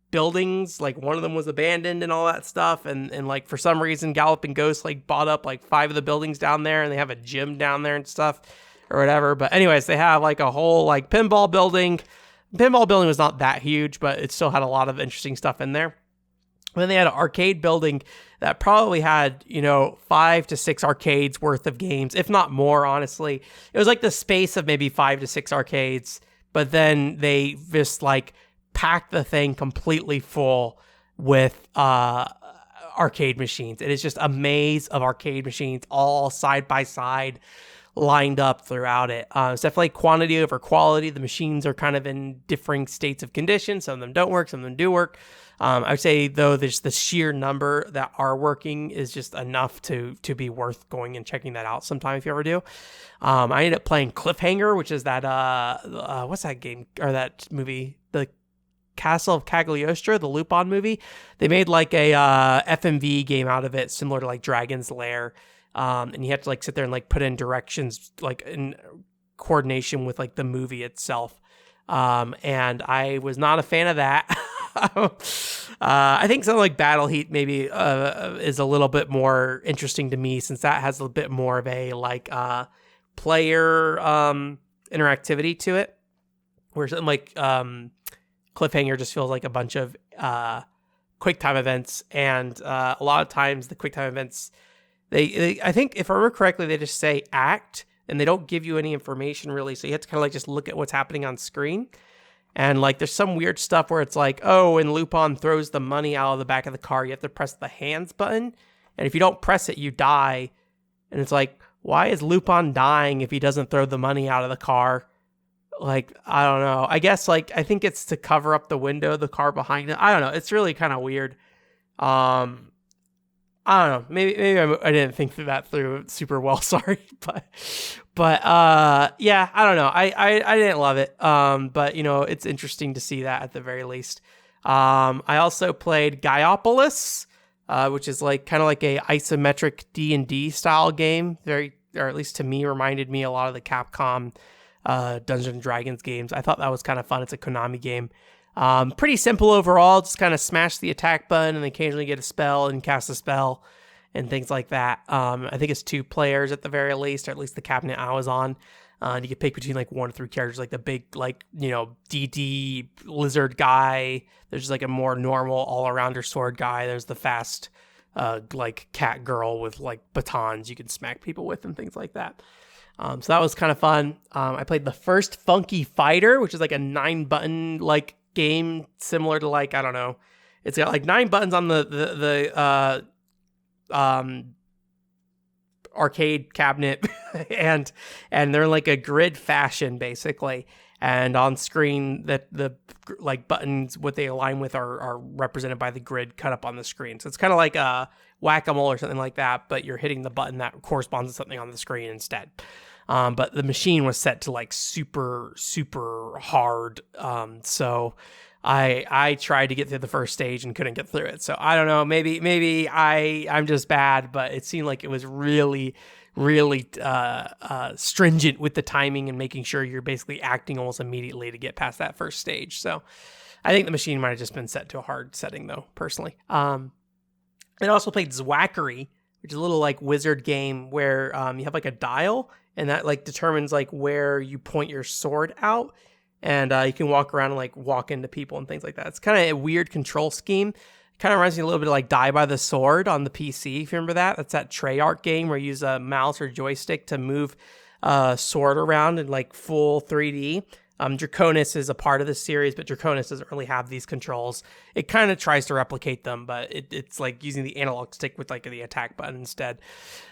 buildings. Like one of them was abandoned and all that stuff. And like for some reason, Galloping Ghosts like bought up like 5 of the buildings down there, and they have a gym down there and stuff or whatever. But anyways, they have like a whole like pinball building. Pinball building was not that huge, but it still had a lot of interesting stuff in there. And then they had an arcade building that probably had, 5 to 6 arcades worth of games, if not more, honestly. It was like the space of maybe 5 to 6 arcades, but then they just like packed the thing completely full with arcade machines. It is just a maze of arcade machines all side by side, lined up throughout it. It's definitely quantity over quality. The machines are kind of in differing states of condition. Some of them don't work, some of them do work. I would say, though, there's the sheer number that are working is just enough to be worth going and checking that out sometime if you ever do. I ended up playing Cliffhanger, which is that, what's that game, or that movie? The Castle of Cagliostro, the Lupin movie. They made like a FMV game out of it, similar to like Dragon's Lair. And you have to like sit there and like put in directions like in coordination with like the movie itself. And I was not a fan of that. I think something like Battle Heat maybe is a little bit more interesting to me, since that has a bit more of a like player interactivity to it, where something like Cliffhanger just feels like a bunch of quick time events, and a lot of times the quick time events, they I think if I remember correctly, they just say act and they don't give you any information really, so you have to kind of like just look at what's happening on screen. And like there's some weird stuff where it's like, oh, when Lupin throws the money out of the back of the car, you have to press the hands button, and if you don't press it, you die. And it's like, why is Lupin dying if he doesn't throw the money out of the car? Like, I don't know. I guess like I think it's to cover up the window of the car behind it. I don't know. It's really kind of weird. I don't know. Maybe I didn't think that through super well. Sorry, but yeah, I don't know. I didn't love it. But it's interesting to see that at the very least. I also played Gaiopolis, which is like kind of like a isometric D&D style game. Or at least to me, reminded me a lot of the Capcom Dungeons and Dragons games. I thought that was kind of fun. It's a Konami game. Pretty simple overall. Just kind of smash the attack button and occasionally get a spell and cast a spell and things like that. I think it's 2 players at the very least, or at least the cabinet I was on. And you can pick between like 1 or 3 characters, like the big, like, DD lizard guy. There's just like a more normal all-arounder sword guy. There's the fast, like cat girl with like batons you can smack people with and things like that. So that was kind of fun. I played the first Funky Fighter, which is like a 9-button like game similar to like, I don't know, it's got like 9 buttons on the arcade cabinet and they're in like a grid fashion basically, and on screen that the like buttons what they align with are represented by the grid cut up on the screen. So it's kind of like a whack-a-mole or something like that, but you're hitting the button that corresponds to something on the screen instead. But the machine was set to like super, super hard. So I tried to get through the first stage and couldn't get through it. So I don't know, maybe I'm just bad, but it seemed like it was really, really stringent with the timing and making sure you're basically acting almost immediately to get past that first stage. So I think the machine might have just been set to a hard setting though, personally. I also played Zwackery, which is a little like wizard game where you have like a dial, and that like determines like where you point your sword out, and you can walk around and like walk into people and things like that. It's kind of a weird control scheme. It kind of reminds me a little bit of like Die by the Sword on the PC, if you remember that. That's that Treyarch game where you use a mouse or joystick to move sword around in like full 3D. Draconis is a part of this series, but Draconis doesn't really have these controls. It kind of tries to replicate them, but it's like using the analog stick with like the attack button instead.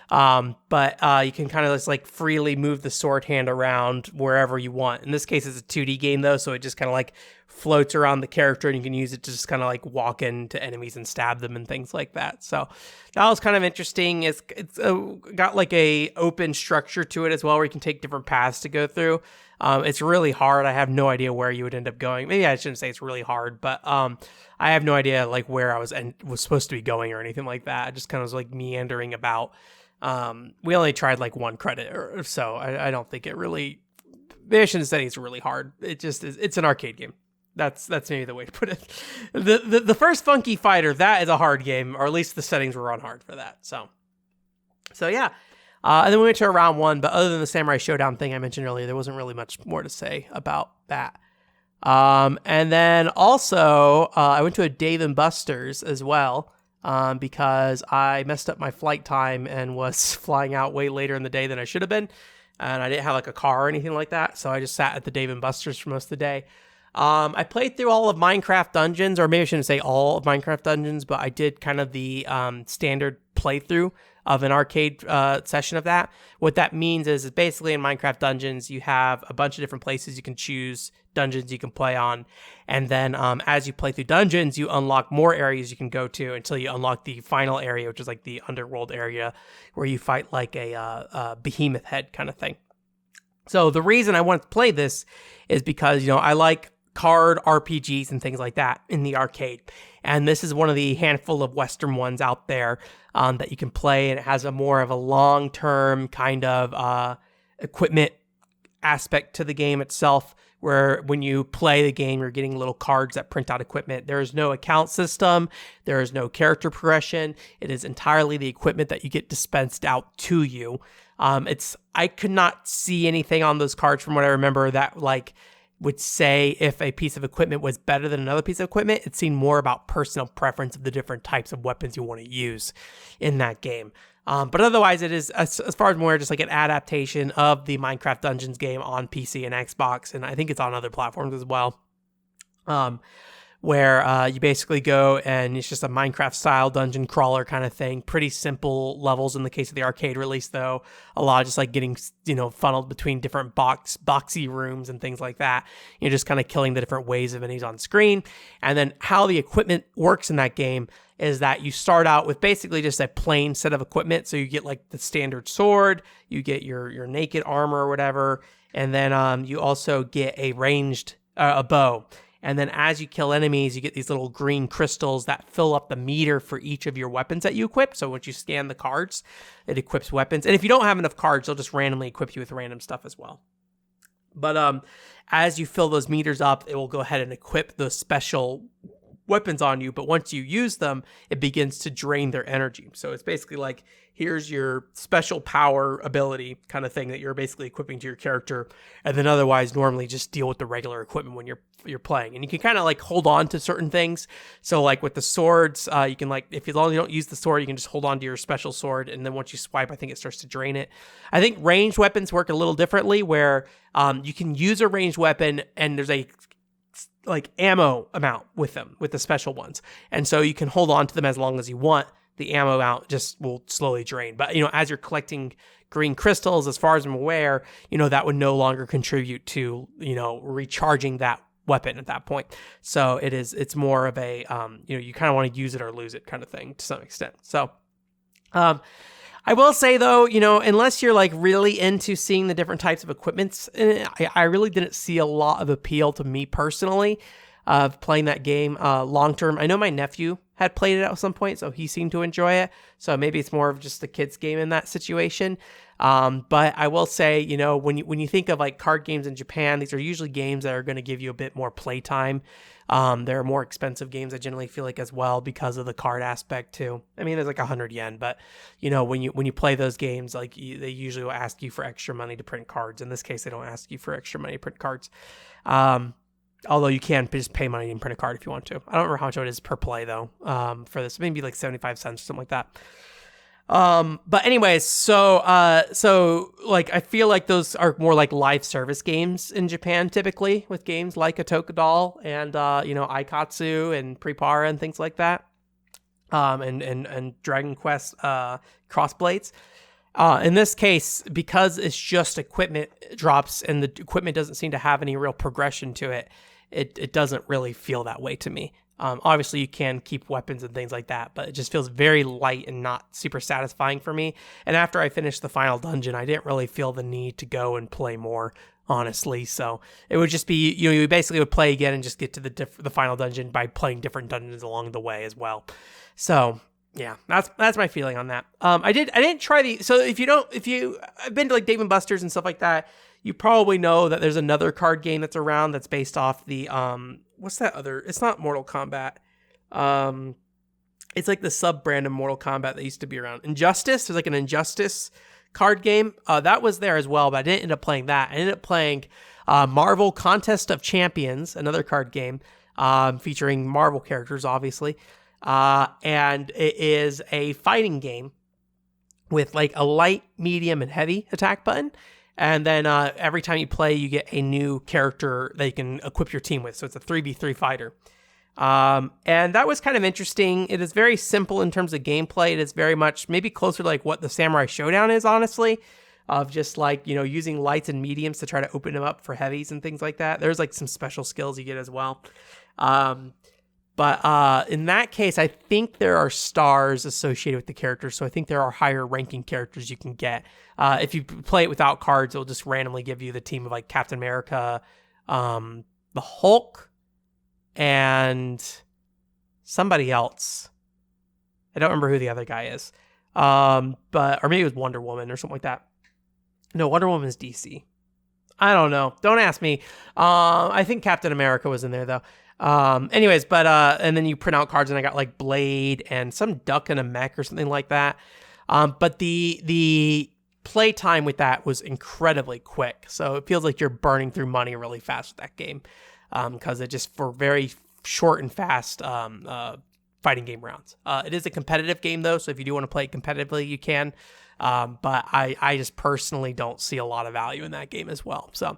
But you can kind of just like freely move the sword hand around wherever you want. In this case, it's a 2D game though, so it just kind of like floats around the character, and you can use it to just kind of like walk into enemies and stab them and things like that. So that was kind of interesting. It's got like a open structure to it as well, where you can take different paths to go through. It's really hard. I have no idea where you would end up going. Maybe I shouldn't say it's really hard, but I have no idea like where I was supposed to be going or anything like that. I just kind of was like meandering about. We only tried like 1 credit or so. I don't think it really. Maybe I shouldn't say it's really hard. It just is. It's an arcade game. That's maybe the way to put it. The first Funky Fighter, that is a hard game, or at least the settings were on hard for that. So yeah. And then we went to round 1, but other than the Samurai Showdown thing I mentioned earlier, there wasn't really much more to say about that. And then also, I went to a Dave & Buster's as well, because I messed up my flight time and was flying out way later in the day than I should have been. And I didn't have like a car or anything like that. So I just sat at the Dave & Buster's for most of the day. I played through all of Minecraft Dungeons, or maybe I shouldn't say all of Minecraft Dungeons, but I did kind of the standard playthrough of an arcade session of that. What that means is basically in Minecraft Dungeons, you have a bunch of different places you can choose, dungeons you can play on, and then as you play through dungeons, you unlock more areas you can go to until you unlock the final area, which is like the underworld area, where you fight like a behemoth head kind of thing. So the reason I wanted to play this is because, I like card RPGs and things like that in the arcade. And this is one of the handful of Western ones out there that you can play, and it has a more of a long-term kind of equipment aspect to the game itself, where when you play the game, you're getting little cards that print out equipment. There is no account system. There is no character progression. It is entirely the equipment that you get dispensed out to you. I could not see anything on those cards from what I remember that like would say if a piece of equipment was better than another piece of equipment. It seemed more about personal preference of the different types of weapons you want to use in that game. But otherwise, it is, as far as more, just like an adaptation of the Minecraft Dungeons game on PC and Xbox, and I think it's on other platforms as well. Where you basically go and it's just a Minecraft-style dungeon crawler kind of thing. Pretty simple levels in the case of the arcade release, though. A lot of just like getting, funneled between different boxy rooms and things like that. You're just kind of killing the different waves of enemies on screen. And then how the equipment works in that game is that you start out with basically just a plain set of equipment. So you get like the standard sword, you get your naked armor or whatever, and then you also get a ranged a bow. And then as you kill enemies, you get these little green crystals that fill up the meter for each of your weapons that you equip. So once you scan the cards, it equips weapons. And if you don't have enough cards, they'll just randomly equip you with random stuff as well. But as you fill those meters up, it will go ahead and equip those special weapons on you. But once you use them, it begins to drain their energy. So it's basically like, here's your special power ability kind of thing that you're basically equipping to your character, and then otherwise normally just deal with the regular equipment when you're playing. And you can kind of like hold on to certain things. So like with the swords, you can like, as long as you don't use the sword, you can just hold on to your special sword, and then once you swipe, I think it starts to drain it. I think ranged weapons work a little differently, where you can use a ranged weapon and there's a like ammo amount with them, with the special ones, and so you can hold on to them as long as you want. The ammo out just will slowly drain. But, as you're collecting green crystals, as far as I'm aware, that would no longer contribute to, recharging that weapon at that point. So it's more of a, you kind of want to use it or lose it kind of thing to some extent. So, I will say though, unless you're like really into seeing the different types of equipments, I really didn't see a lot of appeal to me personally of playing that game long term. I know my nephew had played it at some point, so he seemed to enjoy it. So maybe it's more of just a kid's game in that situation. But I will say, when you think of like card games in Japan, these are usually games that are going to give you a bit more playtime. They're more expensive games, I generally feel like, as well, because of the card aspect too. I mean, there's like 100 yen, but when you play those games, like they usually will ask you for extra money to print cards. In this case, they don't ask you for extra money to print cards. Although you can just pay money and print a card if you want to. I don't remember how much it is per play though. For this, maybe like 75 cents or something like that. But anyways, so like I feel like those are more like live service games in Japan typically, with games like Atoka Doll and Aikatsu and Prepara and things like that. And Dragon Quest Crossblades. In this case, because it's just equipment drops and the equipment doesn't seem to have any real progression to it, it doesn't really feel that way to me. Obviously, you can keep weapons and things like that, but it just feels very light and not super satisfying for me. And after I finished the final dungeon, I didn't really feel the need to go and play more, honestly. So it would just be, you basically would play again and just get to the final dungeon by playing different dungeons along the way as well. So yeah, that's my feeling on that. I didn't try so if I've been to like Dave and Buster's and stuff like that, you probably know that there's another card game that's around that's based off the what's that other? It's not Mortal Kombat. It's like the sub brand of Mortal Kombat that used to be around. Injustice. There's like an Injustice card game. That was there as well, but I didn't end up playing that. I ended up playing Marvel Contest of Champions, another card game featuring Marvel characters, obviously. And it is a fighting game with like a light, medium, and heavy attack button. And then every time you play, you get a new character that you can equip your team with. So it's a 3v3 fighter. And that was kind of interesting. It is very simple in terms of gameplay. It is very much maybe closer to like what the Samurai Showdown is, honestly, of just like, using lights and mediums to try to open them up for heavies and things like that. There's like some special skills you get as well. But in that case, I think there are stars associated with the characters. So I think there are higher ranking characters you can get. If you play it without cards, it'll just randomly give you the team of like Captain America, the Hulk, and somebody else. I don't remember who the other guy is. Or maybe it was Wonder Woman or something like that. No, Wonder Woman is DC. I don't know. Don't ask me. I think Captain America was in there though. Anyways, and then you print out cards and I got like Blade and some duck and a mech or something like that. But the play time with that was incredibly quick. So it feels like you're burning through money really fast with that game. Cause it just for very short and fast, fighting game rounds. It is a competitive game though. So if you do want to play it competitively, you can. But I just personally don't see a lot of value in that game as well. So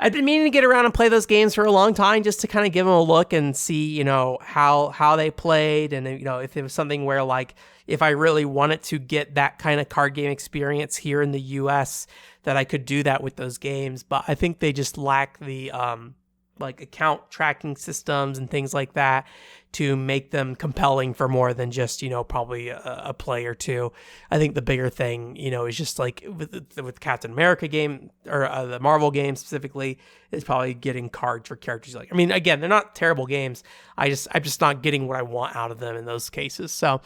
I've been meaning to get around and play those games for a long time just to kind of give them a look and see, how they played. And, if it was something where like, if I really wanted to get that kind of card game experience here in the US, that I could do that with those games. But I think they just lack the, like account tracking systems and things like that to make them compelling for more than just, probably a play or two. I think the bigger thing, is just like with Captain America game or the Marvel game specifically is probably getting cards for characters. Like, I mean, again, they're not terrible games. I'm just not getting what I want out of them in those cases. So,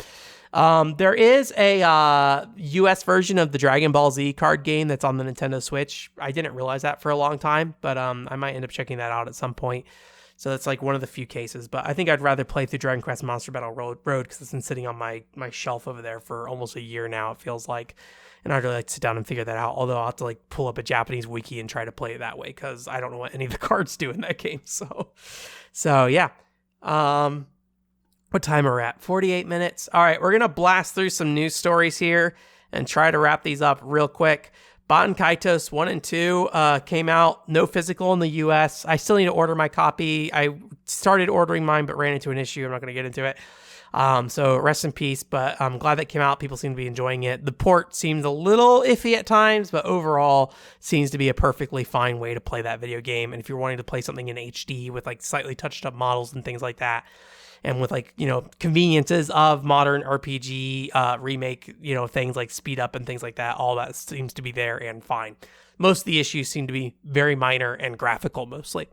there is a US version of the Dragon Ball Z card game that's on the Nintendo Switch. I didn't realize that for a long time, but I might end up checking that out at some point. So that's like one of the few cases. But I think I'd rather play through Dragon Quest Monster Battle Road because it's been sitting on my shelf over there for almost a year now, it feels like. And I'd really like to sit down and figure that out. Although I'll have to like pull up a Japanese wiki and try to play it that way because I don't know what any of the cards do in that game. So yeah. What time are we at? 48 minutes. All right, we're going to blast through some news stories here and try to wrap these up real quick. Baten Kaitos 1 and 2 came out. No physical in the US. I still need to order my copy. I started ordering mine, but ran into an issue. I'm not going to get into it. So rest in peace, but I'm glad that came out. People seem to be enjoying it. The port seems a little iffy at times, but overall seems to be a perfectly fine way to play that video game. And if you're wanting to play something in HD with like slightly touched up models and things like that, and with like, conveniences of modern RPG remake, things like speed up and things like that, all that seems to be there and fine. Most of the issues seem to be very minor and graphical mostly.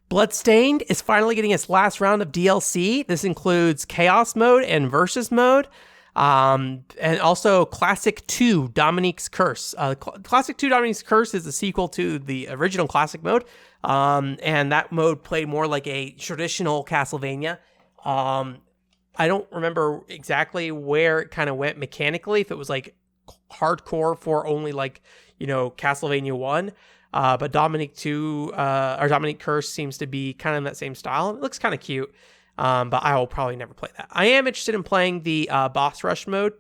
Bloodstained is finally getting its last round of DLC. This includes Chaos Mode and Versus Mode. And also Classic 2, Dominique's Curse. Classic 2, Dominique's Curse is a sequel to the original Classic Mode. And that mode played more like a traditional Castlevania. I don't remember exactly where it kind of went mechanically, if it was like hardcore for only like, Castlevania 1. But Dominique 2, or Dominique Curse seems to be kind of in that same style. It looks kind of cute. But I will probably never play that. I am interested in playing the Boss Rush mode,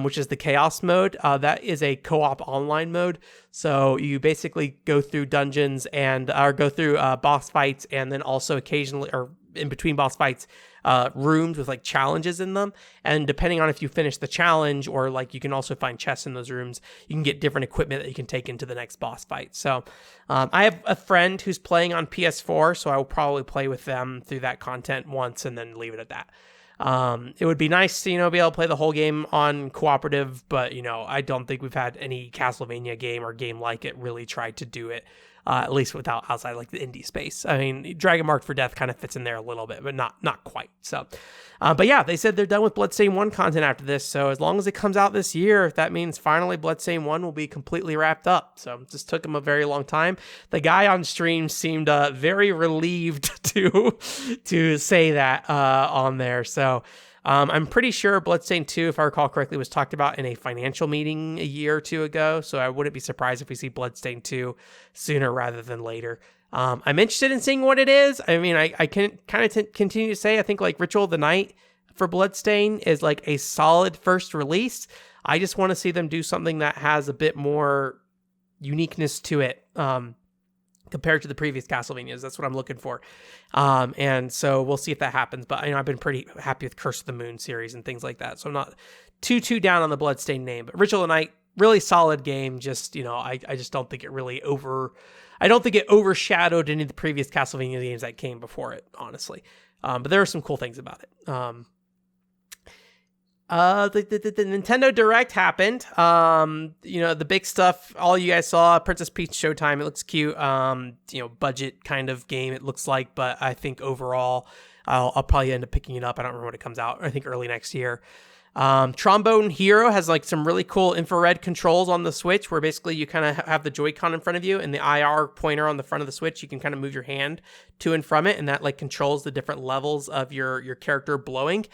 which is the Chaos mode. That is a co-op online mode. So you basically go through dungeons or go through boss fights, and then also occasionally, or in between boss fights, rooms with like challenges in them. And depending on if you finish the challenge or like you can also find chests in those rooms, you can get different equipment that you can take into the next boss fight. So I have a friend who's playing on PS4, so I will probably play with them through that content once and then leave it at that. It would be nice to, be able to play the whole game on cooperative, but, I don't think we've had any Castlevania game or game like it really try to do it, at least without outside like the indie space. I mean, Dragon Marked for Death kind of fits in there a little bit, but not quite. So, but yeah, they said they're done with Bloodstained 1 content after this. So as long as it comes out this year, that means finally Bloodstained 1 will be completely wrapped up. So it just took them a very long time. The guy on stream seemed very relieved to say that on there. So I'm pretty sure Bloodstained 2, if I recall correctly, was talked about in a financial meeting a year or two ago. So I wouldn't be surprised if we see Bloodstained 2 sooner rather than later. I'm interested in seeing what it is. I mean, I can kind of continue to say, I think like Ritual of the Night for Bloodstained is like a solid first release. I just want to see them do something that has a bit more uniqueness to it. Compared to the previous Castlevanias. That's what I'm looking for. And so we'll see if that happens. But I've been pretty happy with Curse of the Moon series and things like that. So I'm not too down on the Bloodstained name. But Ritual of the Night, really solid game. Just, I just don't think it really I don't think it overshadowed any of the previous Castlevania games that came before it, honestly. But there are some cool things about it. The Nintendo Direct happened. The big stuff, all you guys saw, Princess Peach Showtime. It looks cute. Budget kind of game it looks like, but I think overall, I'll probably end up picking it up. I don't remember when it comes out. I think early next year. Trombone Hero has like some really cool infrared controls on the Switch where basically you kind of have the Joy-Con in front of you and the IR pointer on the front of the Switch. You can kind of move your hand to and from it, and that like controls the different levels of your character blowing,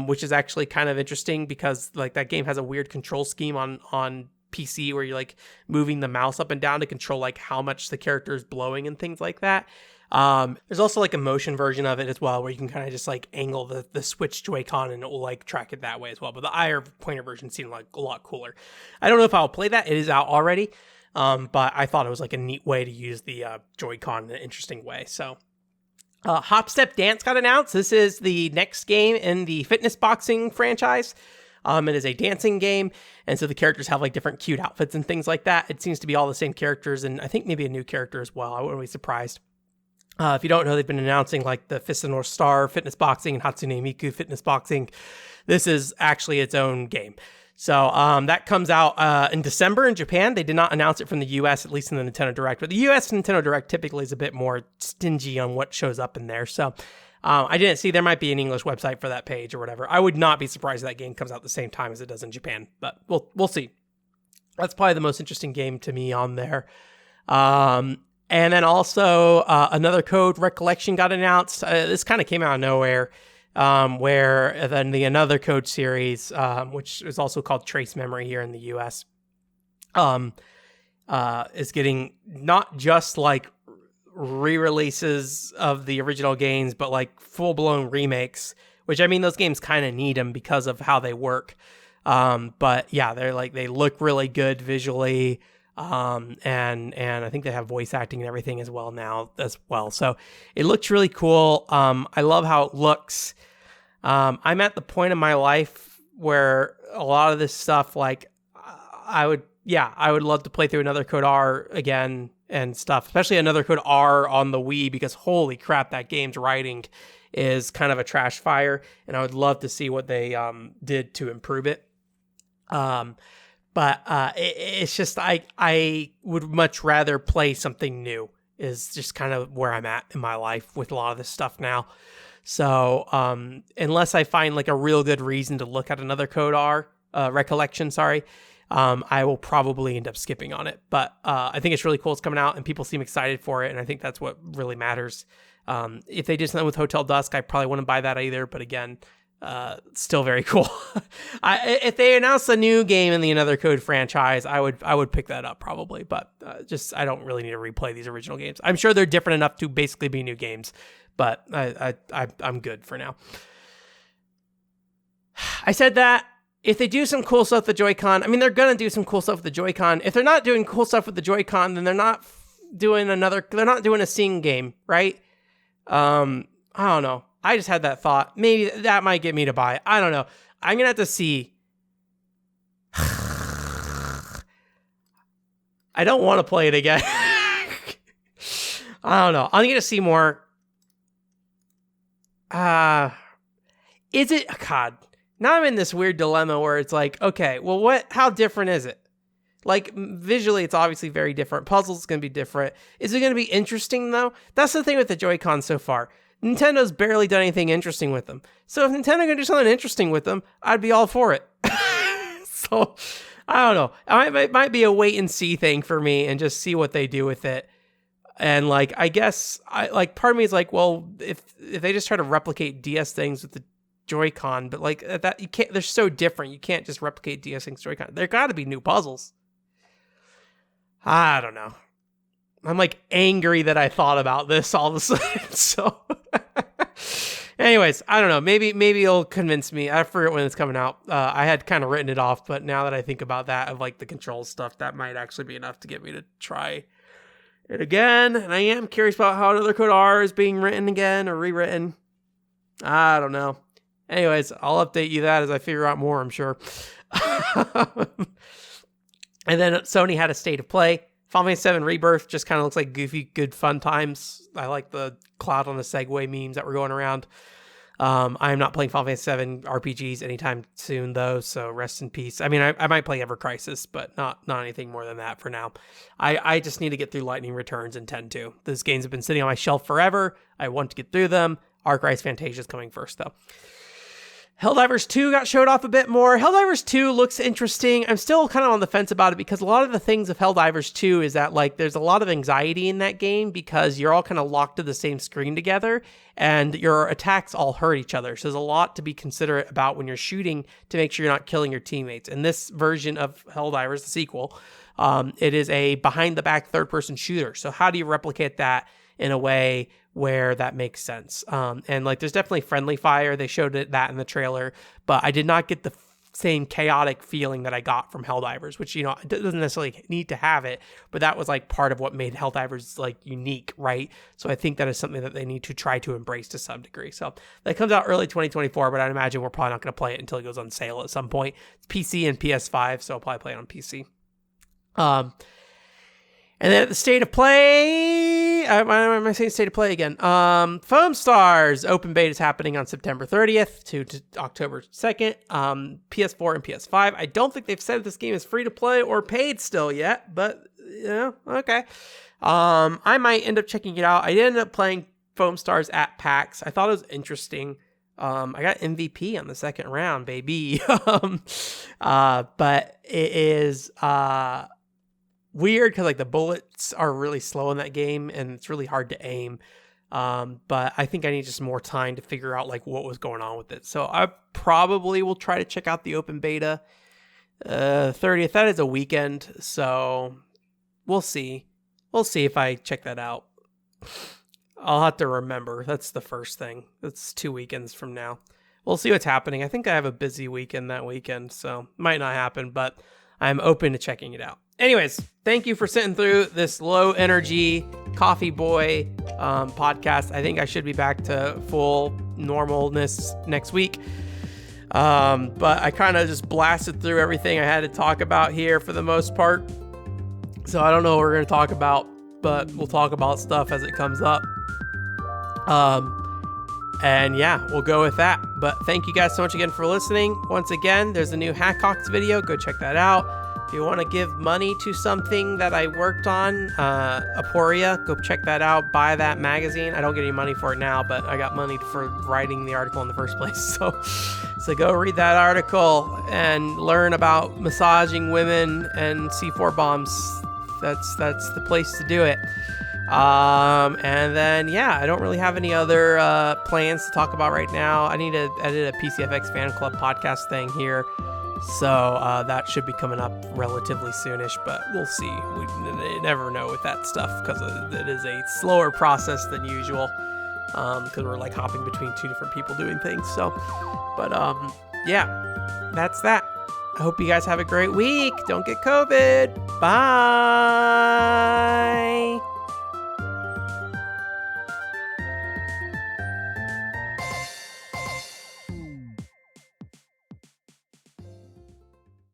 which is actually kind of interesting because like that game has a weird control scheme on PC where you're like moving the mouse up and down to control like how much the character is blowing and things like that. There's also like a motion version of it as well, where you can kind of just like angle the Switch Joy-Con and it will like track it that way as well. But the IR pointer version seemed like a lot cooler. I don't know if I'll play that. It is out already. But I thought it was like a neat way to use the Joy-Con in an interesting way. So, Hop Step Dance got announced. This is the next game in the fitness boxing franchise. It is a dancing game, and so the characters have like different cute outfits and things like that. It seems to be all the same characters, and I think maybe a new character as well. I wouldn't be surprised. If you don't know, they've been announcing like the Fist of the North Star fitness boxing and Hatsune Miku fitness boxing. This is actually its own game. So that comes out in December in Japan. They did not announce it from the US, at least in the Nintendo Direct. But the US Nintendo Direct typically is a bit more stingy on what shows up in there. So I didn't see there might be an English website for that page or whatever. I would not be surprised if that game comes out the same time as it does in Japan. But we'll see. That's probably the most interesting game to me on there. And then also another code, Recollection, got announced. This kind of came out of nowhere, where then the Another Code series, which is also called Trace Memory here in the US, is getting not just like re-releases of the original games, but like full-blown remakes, which I mean, those games kind of need them because of how they work. But yeah, they look really good visually. And I think they have voice acting and everything as well now as well. So it looks really cool. I love how it looks. I'm at the point in my life where a lot of this stuff, like I would love to play through Another Code R again and stuff, especially Another Code R on the Wii, because holy crap, that game's writing is kind of a trash fire. And I would love to see what they, did to improve it. But it's just, I would much rather play something new is just kind of where I'm at in my life with a lot of this stuff now. So unless I find like a real good reason to look at Another Code R, Recollection, I will probably end up skipping on it. But I think it's really cool it's coming out and people seem excited for it. And I think that's what really matters. If they did something with Hotel Dusk, I probably wouldn't buy that either. But again, still very cool. If they announce a new game in the Another Code franchise, I would pick that up probably, but I don't really need to replay these original games. I'm sure they're different enough to basically be new games, but I'm good for now. I said that if they do some cool stuff with the Joy-Con, I mean, they're gonna do some cool stuff with the Joy-Con. If they're not doing cool stuff with the Joy-Con, then they're not doing a Sing game, right? I don't know. I just had that thought. Maybe that might get me to buy it. I don't know. I'm going to have to see. I don't want to play it again. I don't know. I'm going to see more. Is it, God, now I'm in this weird dilemma where it's like, okay, well, how different is it? Like, visually, it's obviously very different. Puzzles going to be different. Is it going to be interesting, though? That's the thing with the Joy-Con so far. Nintendo's barely done anything interesting with them. So if Nintendo going to do something interesting with them, I'd be all for it. So, I don't know. It might be a wait and see thing for me and just see what they do with it. And, like, I guess, part of me is like, well, if they just try to replicate DS things with the Joy-Con, but, like, that, you can't, they're so different. You can't just replicate DS things Joy-Con. There got to be new puzzles. I don't know. I'm like angry that I thought about this all of a sudden. So anyways, I don't know. Maybe it'll convince me. I forget when it's coming out. I had kind of written it off, but now that I think about that, of like the control stuff, that might actually be enough to get me to try it again. And I am curious about how another Code R is being written again or rewritten. I don't know. Anyways, I'll update you that as I figure out more, I'm sure. And then Sony had a State of Play. Final Fantasy VII Rebirth just kind of looks like goofy, good fun times. I like the cloud on the Segway memes that were going around. I am not playing Final Fantasy VII RPGs anytime soon, though, so rest in peace. I mean, I might play Ever Crisis, but not anything more than that for now. I just need to get through Lightning Returns and 10-2. Those games have been sitting on my shelf forever. I want to get through them. Arc Rise Fantasia is coming first, though. Helldivers 2 got showed off a bit more. Helldivers 2 looks interesting. I'm still kind of on the fence about it because a lot of the things of Helldivers 2 is that, like, there's a lot of anxiety in that game because you're all kind of locked to the same screen together and your attacks all hurt each other. So there's a lot to be considerate about when you're shooting to make sure you're not killing your teammates. In this version of Helldivers, the sequel, it is a behind-the-back third-person shooter. So how do you replicate that in a way where that makes sense? And like, there's definitely friendly fire. They showed that in the trailer, but I did not get the same chaotic feeling that I got from Helldivers, which, you know, it doesn't necessarily need to have it, but that was like part of what made Helldivers like unique, right? So I think that is something that they need to try to embrace to some degree. So that comes out early 2024, but I'd imagine we're probably not going to play it until it goes on sale at some point. It's PC and PS5, so I'll probably play it on PC. And then at the State of Play, am I saying State of Play again? Foam Stars open beta is happening on September 30th to October 2nd. PS4 and PS5. I don't think they've said if this game is free to play or paid still yet, but yeah, okay. I might end up checking it out. I did end up playing Foam Stars at PAX. I thought it was interesting. I got MVP on the second round, baby. But it is weird because like the bullets are really slow in that game and it's really hard to aim. But I think I need just more time to figure out like what was going on with it. So I probably will try to check out the open beta 30th. That is a weekend, so we'll see. We'll see if I check that out. I'll have to remember. That's the first thing. That's 2 weekends from now. We'll see what's happening. I think I have a busy weekend that weekend, so might not happen, but I'm open to checking it out. Anyways, thank you for sitting through this low energy coffee boy podcast. I think I should be back to full normalness next week. But I kind of just blasted through everything I had to talk about here for the most part. So I don't know what we're going to talk about, but we'll talk about stuff as it comes up. And yeah, we'll go with that. But thank you guys so much again for listening. Once again, there's a new Hackhawks video. Go check that out. If you want to give money to something that I worked on, Aporia, go check that out. Buy that magazine. I don't get any money for it now, but I got money for writing the article in the first place. So go read that article and learn about massaging women and C4 bombs. That's the place to do it. And then, yeah, I don't really have any other plans to talk about right now. I need to edit a PCFX fan club podcast thing here. So that should be coming up relatively soonish, but we'll see. We never know with that stuff because it is a slower process than usual because we're like hopping between 2 different people doing things. So, but yeah, that's that. I hope you guys have a great week. Don't get COVID. Bye.